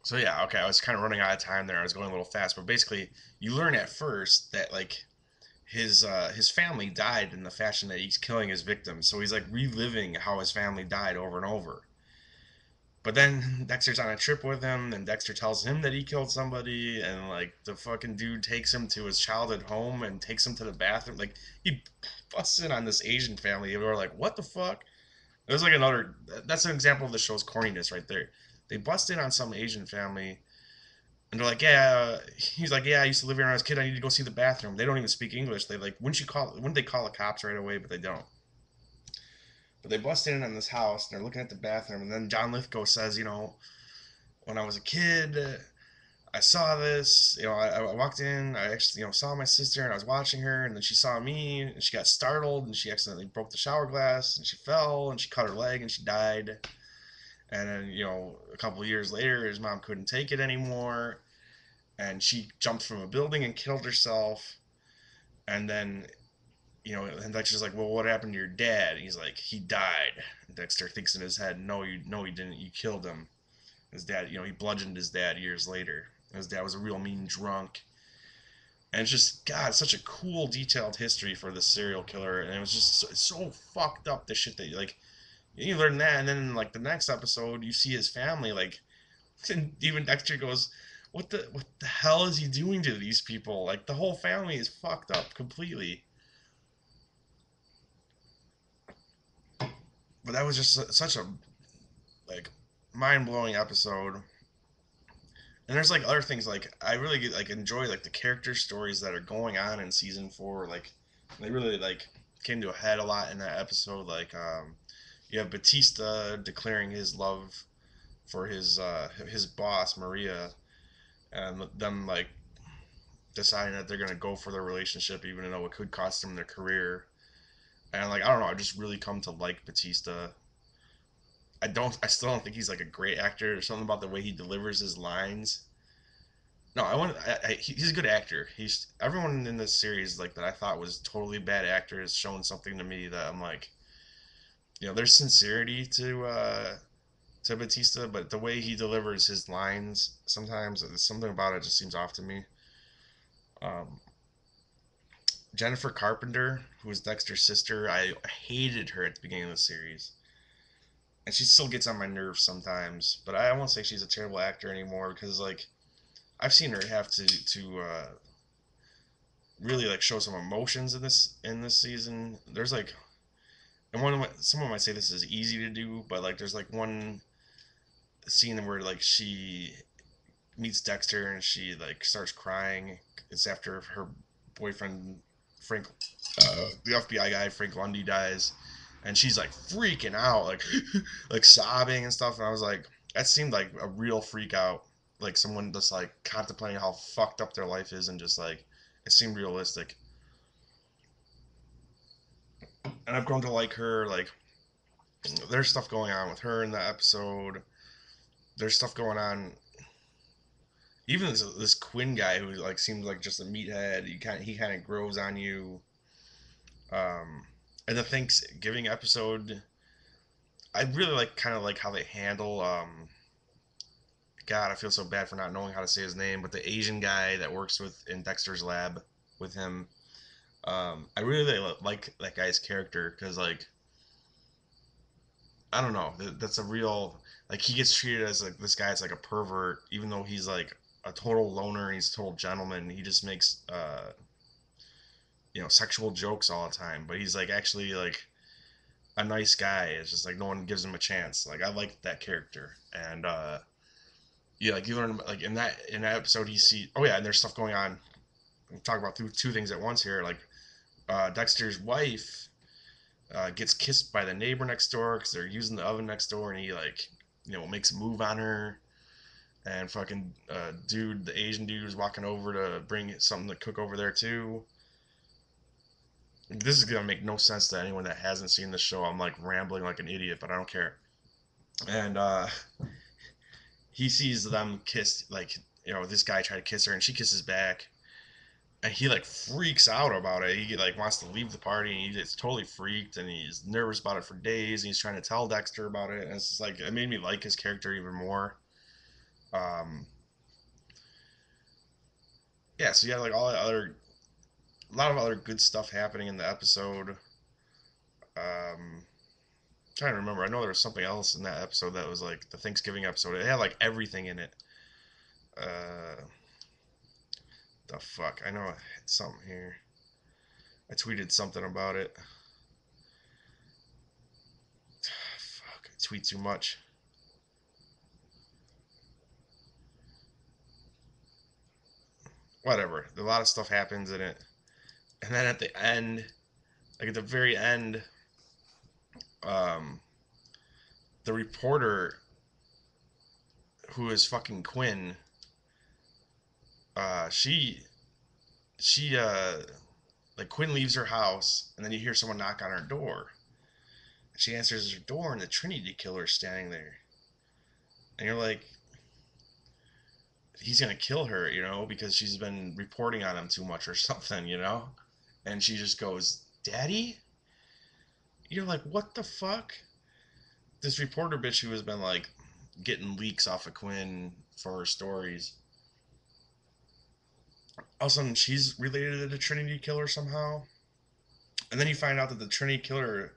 So yeah, okay, I was kind of running out of time there. I was going a little fast, but basically, you learn at first that like his family died in the fashion that he's killing his victims. So he's like reliving how his family died over and over. But then Dexter's on a trip with him, and Dexter tells him that he killed somebody, and like the fucking dude takes him to his childhood home and takes him to the bathroom. Like he busts in on this Asian family, and we're like, what the fuck? It was like another. That's an example of the show's corniness right there. They bust in on some Asian family, and they're like, yeah. He's like, yeah. I used to live here when I was a kid. I need to go see the bathroom. They don't even speak English. They like, wouldn't they call the cops right away? But they don't. But they bust in on this house, and they're looking at the bathroom, and then John Lithgow says, when I was a kid, I saw this. I walked in. I actually, saw my sister, and I was watching her, and then she saw me, and she got startled, and she accidentally broke the shower glass, and she fell, and she cut her leg, and she died. And then, a couple of years later, his mom couldn't take it anymore, and she jumped from a building and killed herself. And then, and Dexter's like, "Well, what happened to your dad?" And he's like, "He died." And Dexter thinks in his head, "No, he didn't. You killed him." His dad, he bludgeoned his dad years later. His dad was a real mean drunk. And it's just, God, such a cool, detailed history for this serial killer. And it was just so fucked up, the shit that, like, you learn that. And then, in, like, the next episode, you see his family, like, and even Dexter goes, what the hell is he doing to these people? Like, the whole family is fucked up completely. But that was just such a, like, mind-blowing episode. And there's like other things, like I really like enjoy like the character stories that are going on in season 4. Like they really like came to a head a lot in that episode. Like you have Batista declaring his love for his boss Maria, and them like deciding that they're gonna go for their relationship even though it could cost them their career. And like I don't know, I just really come to like Batista. I still don't think he's like a great actor. There's something about the way he delivers his lines. No, he's a good actor. He's everyone in this series like that I thought was totally bad actor has shown something to me that I'm like, there's sincerity to Batista, but the way he delivers his lines sometimes something about it just seems off to me. Um, Jennifer Carpenter, who was Dexter's sister, I hated her at the beginning of the series, and she still gets on my nerves sometimes. But I won't say she's a terrible actor anymore because like I've seen her have to really like show some emotions in this season. There's like, and someone might say this is easy to do, but like there's like one scene where like she meets Dexter and she like starts crying. It's after her boyfriend Frank, the FBI guy Frank Lundy dies, and she's like freaking out, like like sobbing and stuff. And I was like, that seemed like a real freak out, like someone just like contemplating how fucked up their life is, and just like it seemed realistic. And I've grown to like her. Like there's stuff going on with her in the episode. There's stuff going on. Even this Quinn guy who like seems like just a meathead. He kind of grows on you. Um, and the Thanksgiving episode, I really like kind of like how they handle. God, I feel so bad for not knowing how to say his name, but the Asian guy that works with in Dexter's lab with him. I really like that guy's character because like I don't know. That's a real like he gets treated as like this guy's like a pervert, even though he's like a total loner and he's a total gentleman. He just makes sexual jokes all the time, but he's like actually like a nice guy. It's just like no one gives him a chance. Like I like that character, and yeah, like you learn like in that episode he see. Oh yeah, and there's stuff going on. I'm talking about two things at once here. Like Dexter's wife gets kissed by the neighbor next door because they're using the oven next door, and he like makes a move on her, and fucking dude, the Asian dude is walking over to bring something to cook over there too. This is gonna make no sense to anyone that hasn't seen the show. I'm like rambling like an idiot, but I don't care. And he sees them kiss, like this guy try to kiss her, and she kisses back, and he like freaks out about it. He like wants to leave the party, and he gets totally freaked, and he's nervous about it for days. And he's trying to tell Dexter about it, and it's just like it made me like his character even more. Um, yeah, so you had like all the other, a lot of other good stuff happening in the episode. Trying to remember. I know there was something else in that episode that was like the Thanksgiving episode. It had like everything in it. Uh, the fuck? I know I had something here. I tweeted something about it. Fuck, I tweet too much. Whatever. A lot of stuff happens in it. And then at the end, like at the very end, um, the reporter who is fucking Quinn, uh, she, she, like Quinn leaves her house, and then you hear someone knock on her door. She answers her door, and the Trinity Killer is standing there. And you're like, he's gonna kill her, because she's been reporting on him too much or something. And she just goes, "Daddy." You're like, what the fuck? This reporter bitch who has been like getting leaks off of Quinn for her stories. All of a sudden, she's related to the Trinity Killer somehow. And then you find out that the Trinity Killer,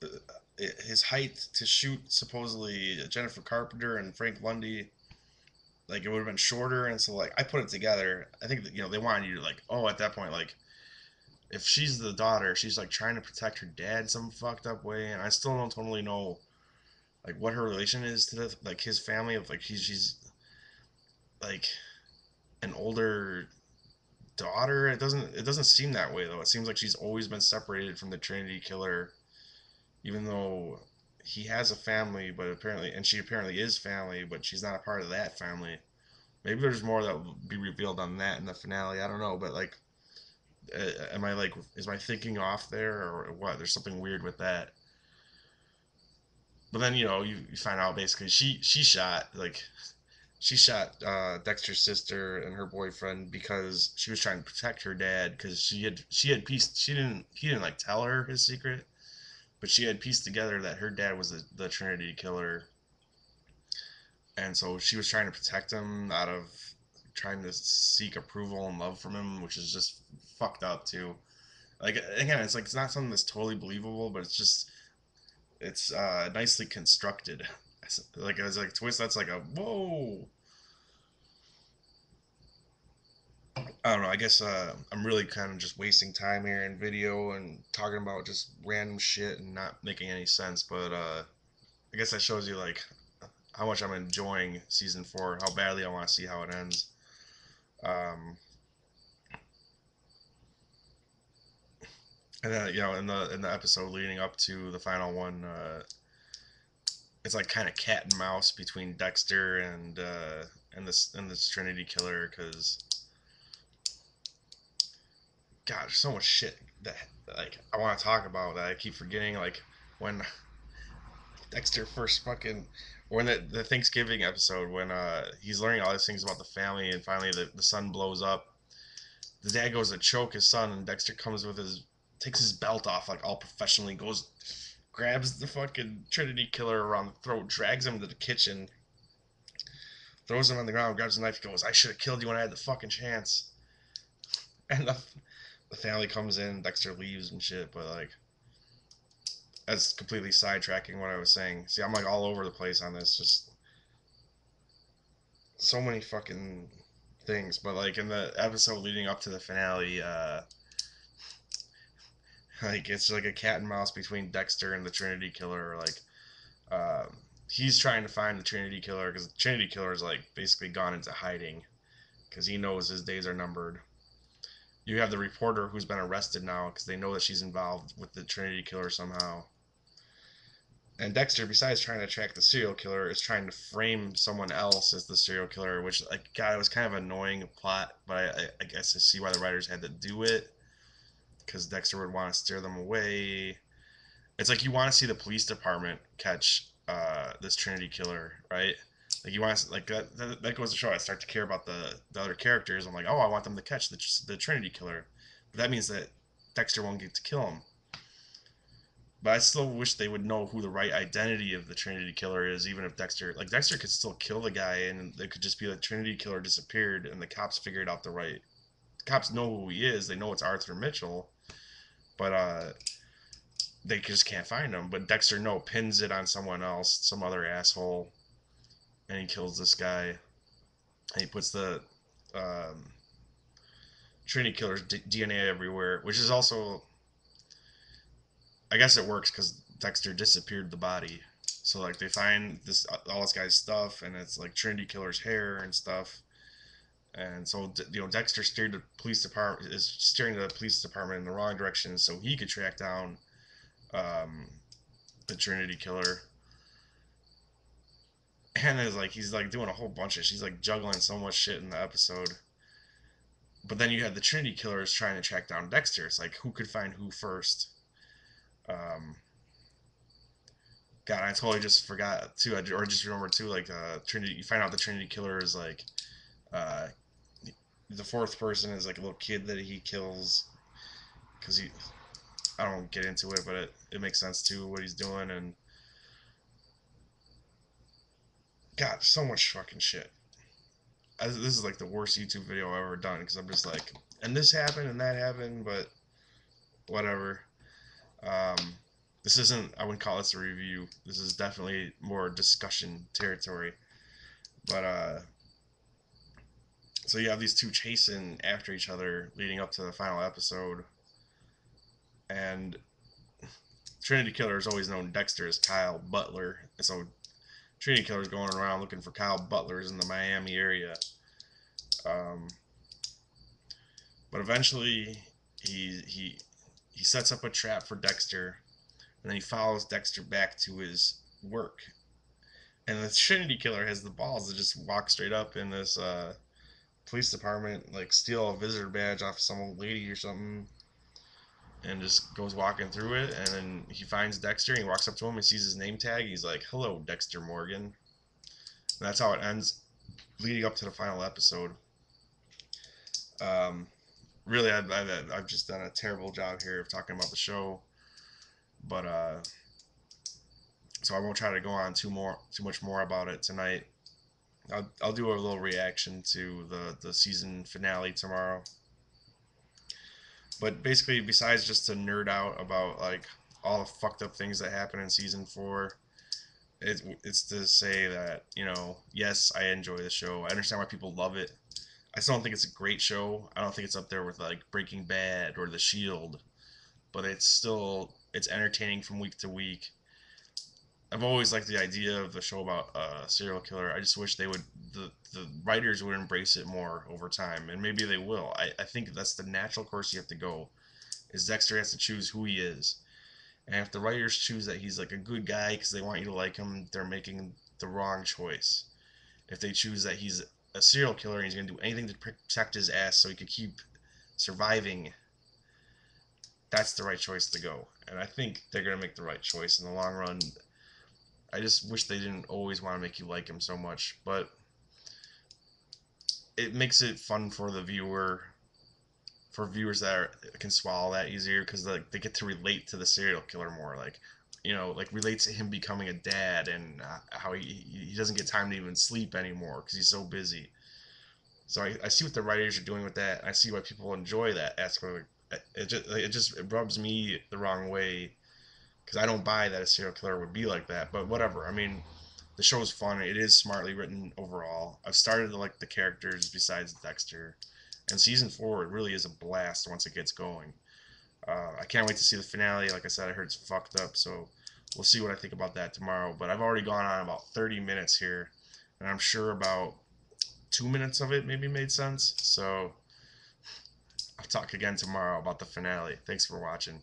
uh, his height to shoot supposedly Jennifer Carpenter and Frank Lundy, like it would have been shorter. And so like I put it together. I think that they wanted you to like, oh, at that point, like if she's the daughter, she's like trying to protect her dad some fucked up way. And I still don't totally know like what her relation is to like his family. Of like she's like an older daughter. It doesn't seem that way though. It seems like she's always been separated from the Trinity Killer, even though he has a family, but apparently, and she apparently is family, but she's not a part of that family. Maybe there's more that will be revealed on that in the finale. I don't know, but like, am I like, is my thinking off there or what? There's something weird with that. But then you find out basically she shot Dexter's sister and her boyfriend because she was trying to protect her dad because she had pieced she didn't he didn't like tell her his secret, but she had pieced together that her dad was the Trinity Killer, and so she was trying to protect him out of trying to seek approval and love from him, which is just fucked up too. Like again, it's like it's not something that's totally believable, but it's nicely constructed. Like as like a twist that's like a whoa. I don't know. I guess I'm really kind of just wasting time here in video and talking about just random shit and not making any sense. But I guess that shows you like how much I'm enjoying season four, how badly I want to see how it ends. Um, and then in the episode leading up to the final one, it's like kind of cat and mouse between Dexter and this Trinity Killer because God, there's so much shit that like I want to talk about that I keep forgetting. Like when Dexter first fucking or in the Thanksgiving episode when he's learning all these things about the family and finally the son blows up. The dad goes to choke his son and Dexter comes with his takes his belt off like all professionally, goes grabs the fucking Trinity Killer around the throat, drags him to the kitchen, throws him on the ground, grabs a knife, goes, "I should have killed you when I had the fucking chance." And the family comes in, Dexter leaves and shit, but like that's completely sidetracking what I was saying. See, I'm like all over the place on this. Just so many fucking things. But like in the episode leading up to the finale, like it's like a cat and mouse between Dexter and the Trinity Killer. Like he's trying to find the Trinity Killer because the Trinity Killer is like basically gone into hiding because he knows his days are numbered. You have the reporter who's been arrested now because they know that she's involved with the Trinity Killer somehow. And Dexter, besides trying to track the serial killer, is trying to frame someone else as the serial killer, which, like, God, it was kind of an annoying plot, but I guess I see why the writers had to do it, because Dexter would want to steer them away. It's like you want to see the police department catch this Trinity killer, right? Like you want to, like that goes to show I start to care about the other characters. I'm like, oh, I want them to catch the Trinity killer, but that means that Dexter won't get to kill him. But I still wish they would know who the right identity of the Trinity Killer is, even if Dexter could still kill the guy, and it could just be that Trinity Killer disappeared, and the cops figured out the right. The cops know who he is. They know it's Arthur Mitchell, but they just can't find him. But Dexter pins it on someone else, some other asshole, and he kills this guy. And he puts the um, Trinity Killer's DNA everywhere, which is also, I guess it works because Dexter disappeared the body. So like they find this all this guy's stuff, and it's like Trinity Killer's hair and stuff. And so Dexter steered the police department is steering the police department in the wrong direction, so he could track down um, the Trinity Killer. And is like he's like doing a whole bunch of she's like juggling so much shit in the episode. But then you had the Trinity Killers trying to track down Dexter. It's like who could find who first. Um, God, I totally just forgot too, or just remember too. Like Trinity, you find out the Trinity Killer is like uh, the fourth person is like a little kid that he kills because he. I don't get into it, but it makes sense too what he's doing, and God, so much fucking shit. This is like the worst YouTube video I've ever done because I'm just like, and this happened and that happened, but whatever. Um, this isn't. I wouldn't call this a review. This is definitely more discussion territory. But so you have these two chasing after each other leading up to the final episode, and Trinity Killer is always known Dexter as Kyle Butler, and so Trinity Killer's going around looking for Kyle Butlers in the Miami area. Um, but eventually, he sets up a trap for Dexter, and then he follows Dexter back to his work. And the Trinity Killer has the balls to just walk straight up in this police department, like steal a visitor badge off some old lady or something, and just goes walking through it. And then he finds Dexter, and he walks up to him and sees his name tag. He's like, "Hello, Dexter Morgan." And that's how it ends, leading up to the final episode. Um, really, I've just done a terrible job here of talking about the show, but so I won't try to go on too much more about it tonight. I'll do a little reaction to the season finale tomorrow. But basically, besides just to nerd out about like all the fucked up things that happen in season four, it's to say that yes, I enjoy the show. I understand why people love it. I still don't think it's a great show. I don't think it's up there with like Breaking Bad or The Shield, but it's entertaining from week to week. I've always liked the idea of the show about a serial killer. I just wish the writers would embrace it more over time, and maybe they will. I think that's the natural course you have to go. Is Dexter has to choose who he is, and if the writers choose that he's like a good guy because they want you to like him, they're making the wrong choice. If they choose that he's a serial killer and he's gonna do anything to protect his ass so he could keep surviving, that's the right choice to go. And I think they're gonna make the right choice in the long run. I just wish they didn't always want to make you like him so much, but it makes it fun for the viewer, for viewers can swallow that easier because like they get to relate to the serial killer more, like like relate to him becoming a dad and how he doesn't get time to even sleep anymore because he's so busy. So I see what the writers are doing with that. I see why people enjoy that aspect. It rubs me the wrong way because I don't buy that a serial killer would be like that. But whatever. I mean, the show is fun. It is smartly written overall. I've started to like the characters besides Dexter, and season four it really is a blast once it gets going. I can't wait to see the finale. Like I said, I heard it's fucked up, so we'll see what I think about that tomorrow. But I've already gone on about 30 minutes here, and I'm sure about 2 minutes of it maybe made sense. So I'll talk again tomorrow about the finale. Thanks for watching.